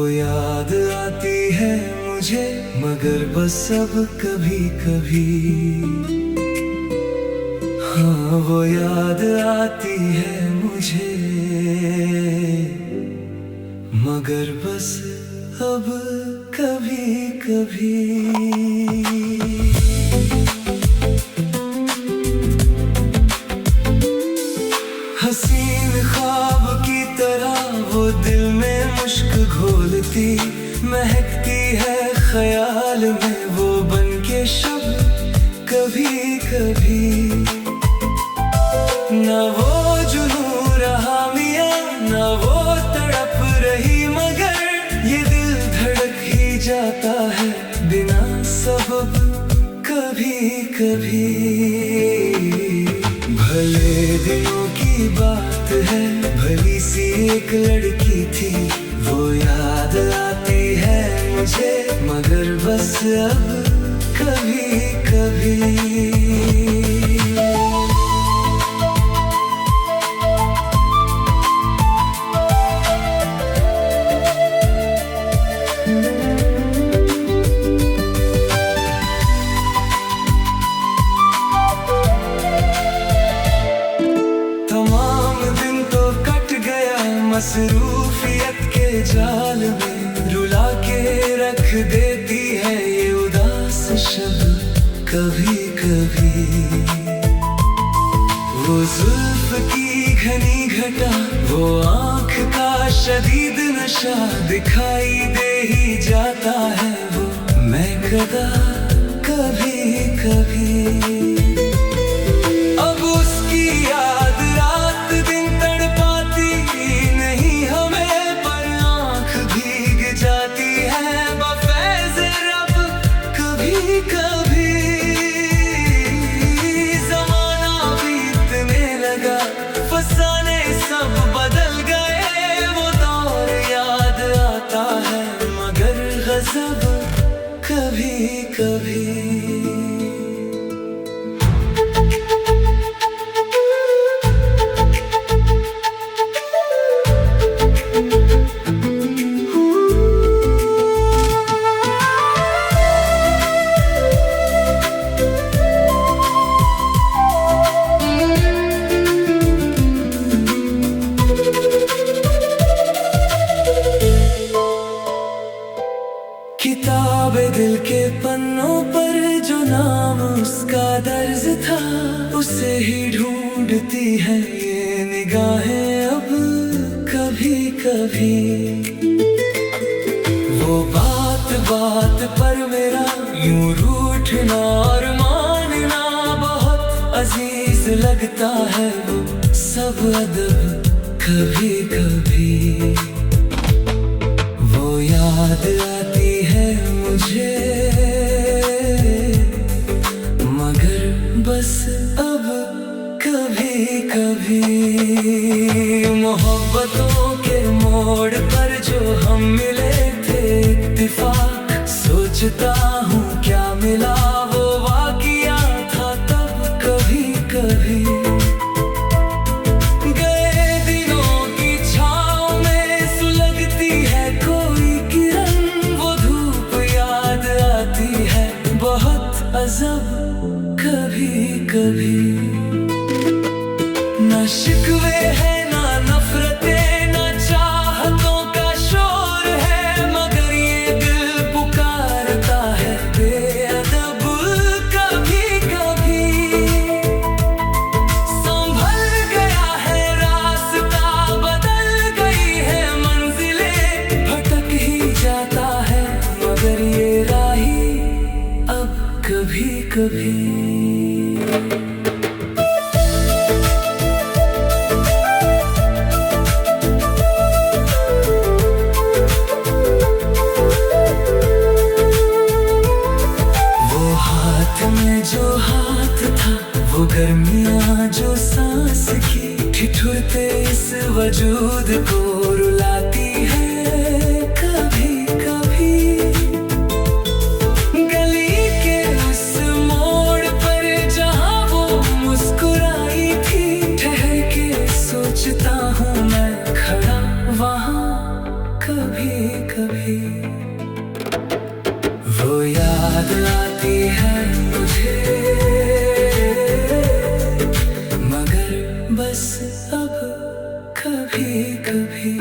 याद आती है मुझे मगर बस अब कभी कभी। हाँ वो याद आती है मुझे मगर बस अब कभी कभी। हसीन ख्वाब की तरह वो दिल में मुश्क घोलती, महकती है ख्याल में वो बन के शब्द कभी कभी। ना वो जुनून रहा मियां, ना वो तड़प रही, मगर ये दिल धड़क ही जाता है बिना सबब कभी कभी। भले दिनों की बात है, भली सी एक लड़की थी, वो याद आती है मुझे मगर बस अब कभी कभी। मसरूफियत के जाल में रुला के रख देती है ये उदास शब्द कभी कभी। वो जुल्फ की घनी घटा, वो आँख का शदीद नशा, दिखाई दे ही जाता है वो मैं कदा कभी कभी। अब उसकी याद रात दिन तड़पाती नहीं हमें, पर आँख भीग जाती है बफैज़ रब कभी कभी। ज़माना बीतने लगा, फसाने सब बदल गए, वो दौर याद आता है मगर गज़ब कभी कभी। किताबे दिल के पन्नों पर जो नाम उसका दर्ज था, उसे ही ढूंढती है ये निगाहें अब कभी कभी। वो बात बात पर मेरा यूं रूठना और मानना बहुत अजीज लगता है, वो सब अदब कभी कभी। वो याद आती है मुझे मगर बस अब कभी कभी। मोहब्बतों के मोड़ पर जो हम मिले थे इत्तेफाक, सोचता हूँ क्या मिला वो वाक़िया था तब कभी कभी। अज़ब कभी कभी। ना शिकवे है ना नफरतें, ना चाहतों का शोर है, मगर ये दिल पुकारता है बेअदब कभी कभी। संभल गया है रास्ता, बदल गई है मंजिलें, भटक ही जाता है मगर ये राही अब कभी कभी। कभी वो याद आती है मुझे, मगर बस अब कभी कभी।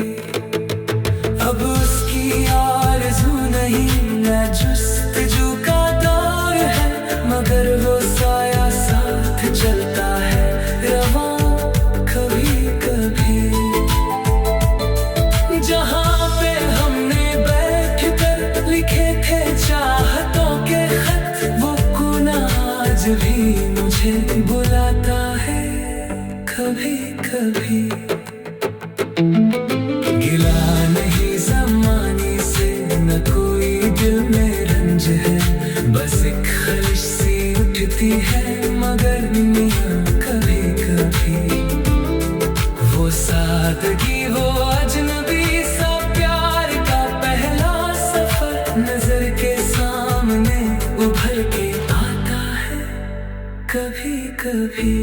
अब उसकी आरज़ू नहीं न जुस्तजू का दौर है, मगर वो साया साथ चलता है रवां कभी कभी। जहाँ पे हमने बैठ कर लिखे थे चाहतों के खत, वो कोना आज भी मुझे बुलाता है कभी कभी। गिला नहीं ज़माने से न कोई दिल में रंज है, बस एक ख्वाहिश सी उठती है मगर मियां कभी कभी। वो सादगी वो अजनबी सा प्यार का पहला सफर नजर के सामने उभर के आता है कभी कभी।